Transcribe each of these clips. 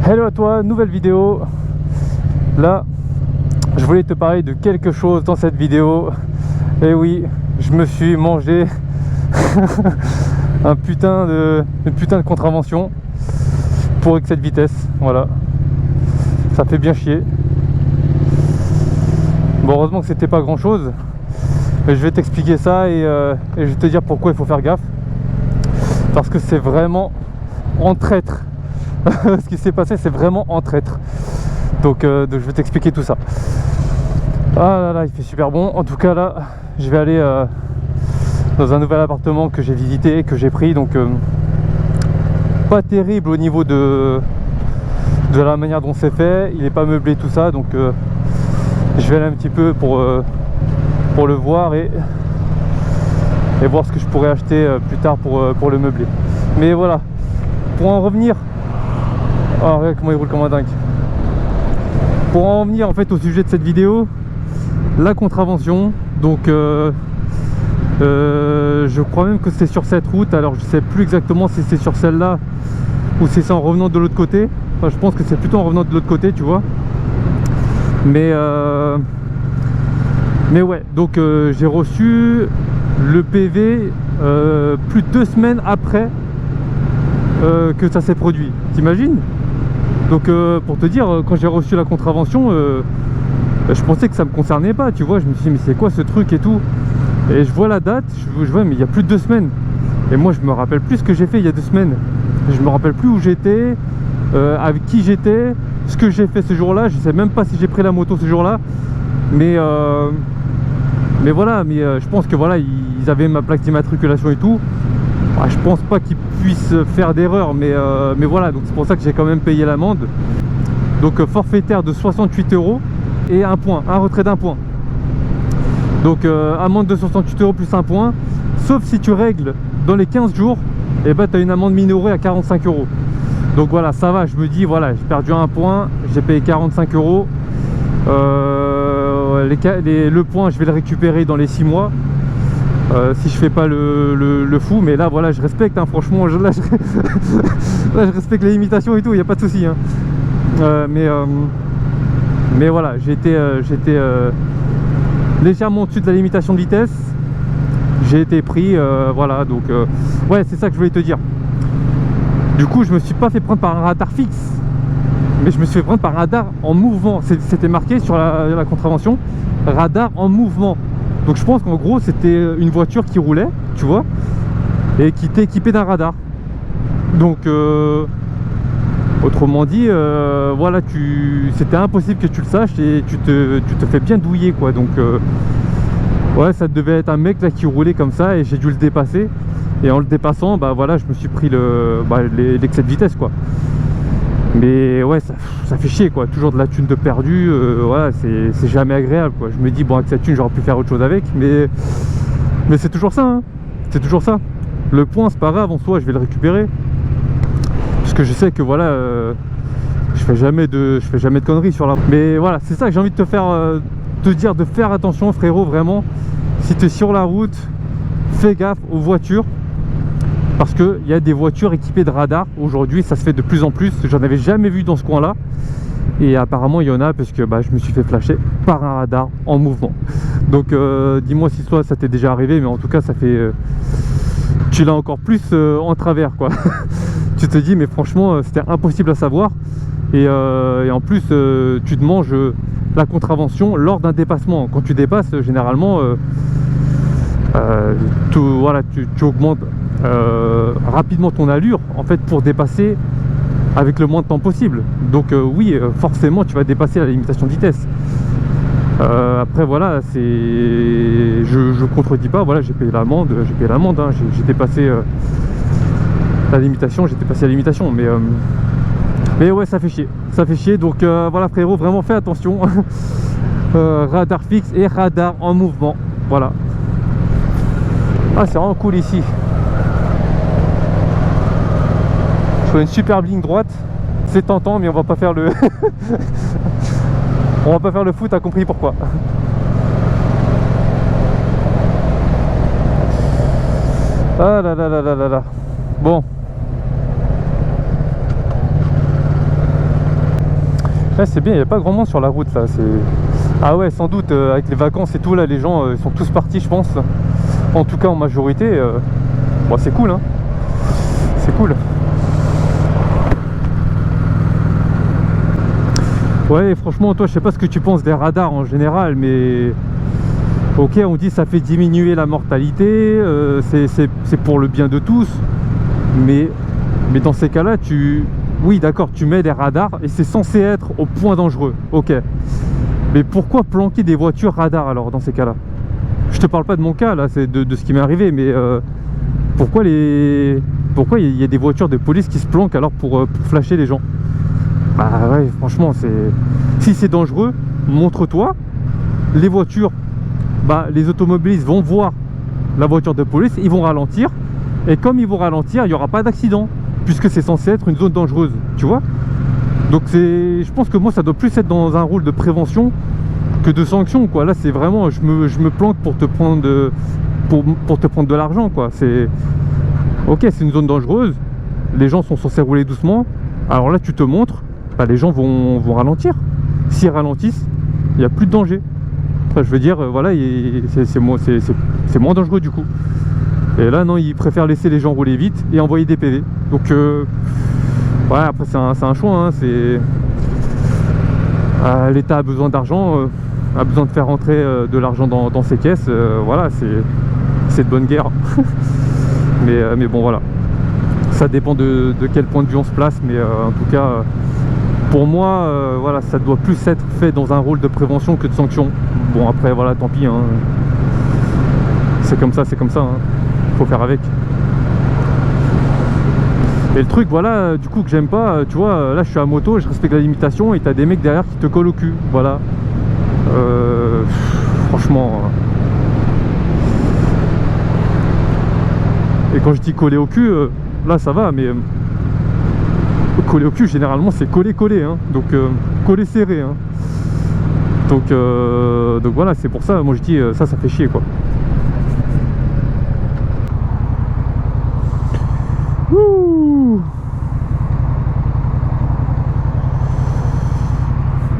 Hello à toi, nouvelle vidéo. Là, je voulais te parler de quelque chose dans cette vidéo. Et oui, je me suis mangé une putain de contravention pour excès de vitesse. Voilà, ça fait bien chier. Bon, heureusement que c'était pas grand chose. Mais je vais t'expliquer ça et je vais te dire pourquoi il faut faire gaffe. Parce que c'est vraiment en traître. Ce qui s'est passé, c'est vraiment en traître. Donc je vais t'expliquer tout ça. Ah là là, il fait super bon. En tout cas là, je vais aller dans un nouvel appartement que j'ai visité, que j'ai pris. Donc pas terrible au niveau de la manière dont c'est fait. Il n'est pas meublé, tout ça. Donc je vais aller un petit peu pour le voir et voir ce que je pourrais acheter plus tard pour le meubler. Mais voilà, pour en revenir. Oh, regarde comment il roule comme un dingue. Pour en venir en fait au sujet de cette vidéo, la contravention. Donc je crois même que c'est sur cette route. Alors je sais plus exactement si c'est sur celle-là ou si c'est en revenant de l'autre côté. Enfin, je pense que c'est plutôt en revenant de l'autre côté, tu vois. Mais ouais, donc j'ai reçu le PV plus de 2 semaines après que ça s'est produit. T'imagines? Donc pour te dire, quand j'ai reçu la contravention, je pensais que ça me concernait pas, tu vois. Je me suis dit mais c'est quoi ce truc et tout. Et je vois la date, je vois mais il y a plus de 2 semaines. Et moi je me rappelle plus ce que j'ai fait il y a 2 semaines. Je me rappelle plus où j'étais, avec qui j'étais, ce que j'ai fait ce jour-là. Je sais même pas si j'ai pris la moto ce jour-là. Mais voilà, je pense que voilà, ils avaient ma plaque d'immatriculation et tout. Je pense pas qu'ils puissent faire d'erreur, mais voilà, donc c'est pour ça que j'ai quand même payé l'amende. Donc forfaitaire de 68 € et un point, un retrait d'un point. Donc amende de 68 € plus un point, sauf si tu règles dans les 15 jours, et ben tu as une amende minorée à 45 €. Donc voilà, ça va, je me dis voilà, j'ai perdu un point, j'ai payé 45 €. Le point, je vais le récupérer dans les 6 mois. Si je fais pas le fou, mais là voilà, je respecte, hein, franchement, là je respecte les limitations et tout, il n'y a pas de souci, hein. Mais voilà, j'ai été légèrement au-dessus de la limitation de vitesse, j'ai été pris, voilà, donc ouais, c'est ça que je voulais te dire. Du coup, je me suis pas fait prendre par un radar fixe, mais je me suis fait prendre par un radar en mouvement. C'était marqué sur la contravention, radar en mouvement. Donc je pense qu'en gros c'était une voiture qui roulait, tu vois, et qui était équipée d'un radar. Donc autrement dit, voilà, c'était impossible que tu le saches et tu te fais bien douiller, quoi. Donc ouais, ça devait être un mec là qui roulait comme ça et j'ai dû le dépasser. Et en le dépassant, bah voilà, je me suis pris l'excès de vitesse, quoi. Mais ouais, ça fait chier, quoi. Toujours de la thune de perdu, voilà, c'est jamais agréable, quoi. Je me dis bon, avec cette thune j'aurais pu faire autre chose avec, mais c'est toujours ça, hein. C'est toujours ça. Le point, c'est pas grave, en soi je vais le récupérer, parce que je sais que voilà, je fais jamais de conneries sur la. Mais voilà, c'est ça que j'ai envie de te dire, de faire attention, frérot. Vraiment, si tu es sur la route, fais gaffe aux voitures. Parce qu'il y a des voitures équipées de radars. Aujourd'hui, ça se fait de plus en plus. J'en avais jamais vu dans ce coin-là. Et apparemment, il y en a parce que je me suis fait flasher par un radar en mouvement. Donc, dis-moi si toi, ça t'est déjà arrivé. Mais en tout cas, ça fait... tu l'as encore plus en travers, quoi. Tu te dis, mais franchement, c'était impossible à savoir. Et en plus, tu te manges la contravention lors d'un dépassement. Quand tu dépasses, généralement... voilà, tu augmentes rapidement ton allure en fait pour dépasser avec le moins de temps possible. Donc oui, forcément tu vas dépasser la limitation de vitesse. Après voilà, je contredis pas, voilà, j'ai payé l'amende, hein, j'ai dépassé la limitation, j'ai dépassé la limitation, mais ouais, ça fait chier, donc voilà, frérot, vraiment fais attention. Radar fixe et radar en mouvement, voilà. Ah, c'est vraiment cool ici. Je vois une superbe ligne droite. C'est tentant, mais on va pas faire le on va pas faire le foot, t'as compris pourquoi. Ah là là là là là là. Bon, Ouais, c'est bien, il n'y a pas grand monde sur la route là. Ah ouais, sans doute, avec les vacances et tout, là, les gens ils sont tous partis, je pense. En tout cas, en majorité. Bon, c'est cool, hein. C'est cool. Ouais, franchement, toi, je sais pas ce que tu penses des radars en général, mais ok, on dit ça fait diminuer la mortalité, c'est pour le bien de tous, mais dans ces cas-là, oui, d'accord, tu mets des radars et c'est censé être au point dangereux, ok. Mais pourquoi planquer des voitures radars alors dans ces cas-là? Je te parle pas de mon cas là, c'est de ce qui m'est arrivé, mais pourquoi il y a des voitures de police qui se planquent alors pour flasher les gens? Bah ouais, franchement, si c'est dangereux, montre-toi. Les voitures, bah les automobilistes vont voir la voiture de police, ils vont ralentir, et comme ils vont ralentir, il n'y aura pas d'accident, puisque c'est censé être une zone dangereuse, tu vois. Donc je pense que moi ça doit plus être dans un rôle de prévention que de sanction, quoi. Là c'est vraiment, je me planque pour te prendre pour te prendre de l'argent, quoi. Ok, c'est une zone dangereuse, les gens sont censés rouler doucement, alors là tu te montres, bah, les gens vont ralentir. S'ils ralentissent, il n'y a plus de danger. Enfin, je veux dire, voilà, c'est moins dangereux du coup. Et là, non, ils préfèrent laisser les gens rouler vite et envoyer des PV. Donc, ouais, après, c'est un choix. Hein, l'État a besoin d'argent, a besoin de faire rentrer de l'argent dans ses caisses. Voilà, c'est de bonne guerre. mais bon, voilà. Ça dépend de quel point de vue on se place. Mais en tout cas, pour moi, voilà, ça doit plus être fait dans un rôle de prévention que de sanction. Bon, après, voilà, tant pis. Hein. C'est comme ça, hein. Faut faire avec. Et le truc, voilà, du coup, que j'aime pas, tu vois, là, je suis à moto, je respecte la limitation et t'as des mecs derrière qui te collent au cul. Voilà. Franchement. Et quand je dis coller au cul, là, ça va, mais coller au cul, généralement, c'est coller, hein. Donc, coller serré, hein. Donc voilà, c'est pour ça, moi je dis, ça fait chier, quoi. Ouh.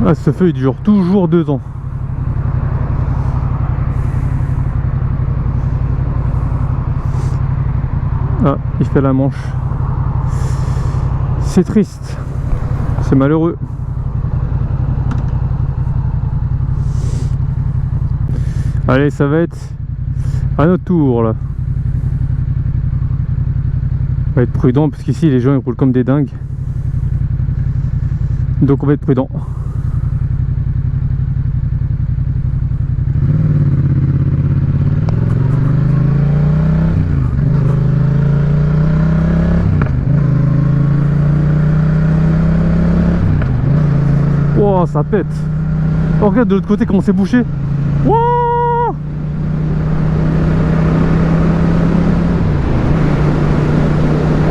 Ah, ce feu il dure toujours 2 ans. Ah, il fait la manche. C'est triste, c'est malheureux. Allez, ça va être à notre tour là. On va être prudent parce qu'ici les gens ils roulent comme des dingues. Donc on va être prudent. Oh, ça pète. Oh, regarde de l'autre côté comment c'est bouché. Wow.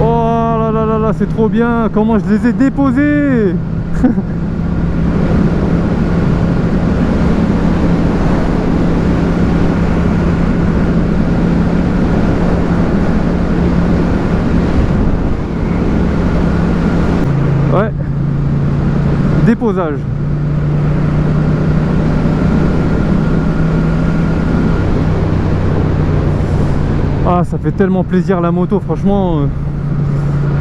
Oh là là là là, c'est trop bien. Comment je les ai déposés. Ouais. Déposage. Ah, ça fait tellement plaisir la moto, franchement.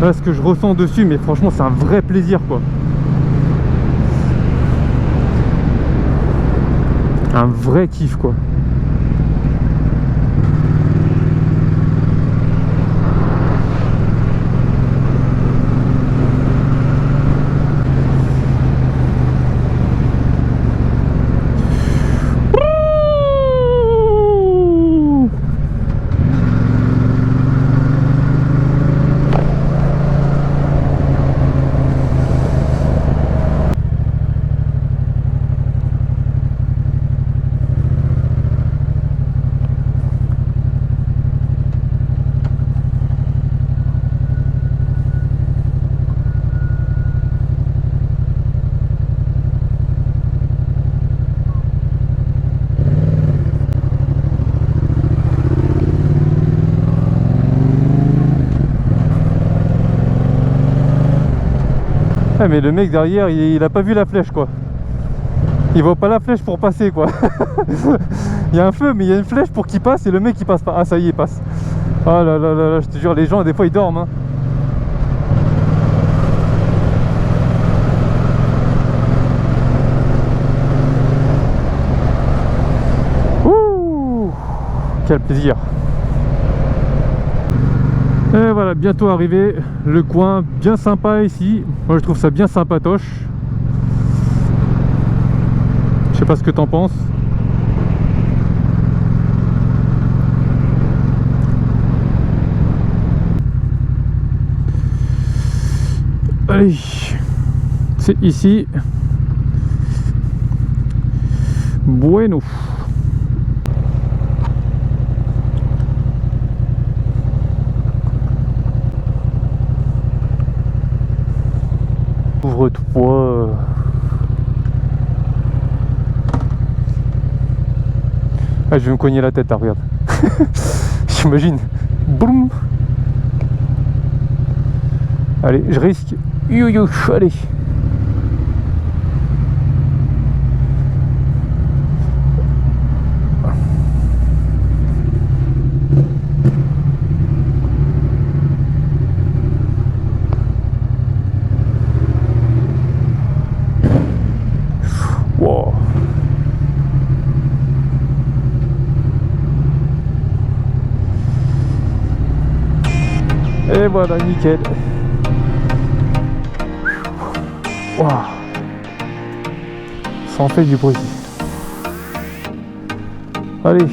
Là, ce que je ressens dessus, mais franchement, c'est un vrai plaisir, quoi. Un vrai kiff, quoi. Ah, mais le mec derrière, il a pas vu la flèche quoi. Il voit pas la flèche pour passer quoi. Il y a un feu mais il y a une flèche pour qu'il passe et le mec il passe pas. Ah ça y est, il passe. Ah là là là là, je te jure, les gens des fois ils dorment hein. Ouh, quel plaisir. Et voilà, bientôt arrivé, le coin bien sympa ici. Moi je trouve ça bien sympatoche. Je sais pas ce que t'en penses. Allez, c'est ici. Bueno. Ouvre-toi. Ah, je vais me cogner la tête, là, regarde. J'imagine. Boum. Allez, je risque. You, allez. Wow. Et voilà, nickel. Wow. Ça en fait du bruit. Allez.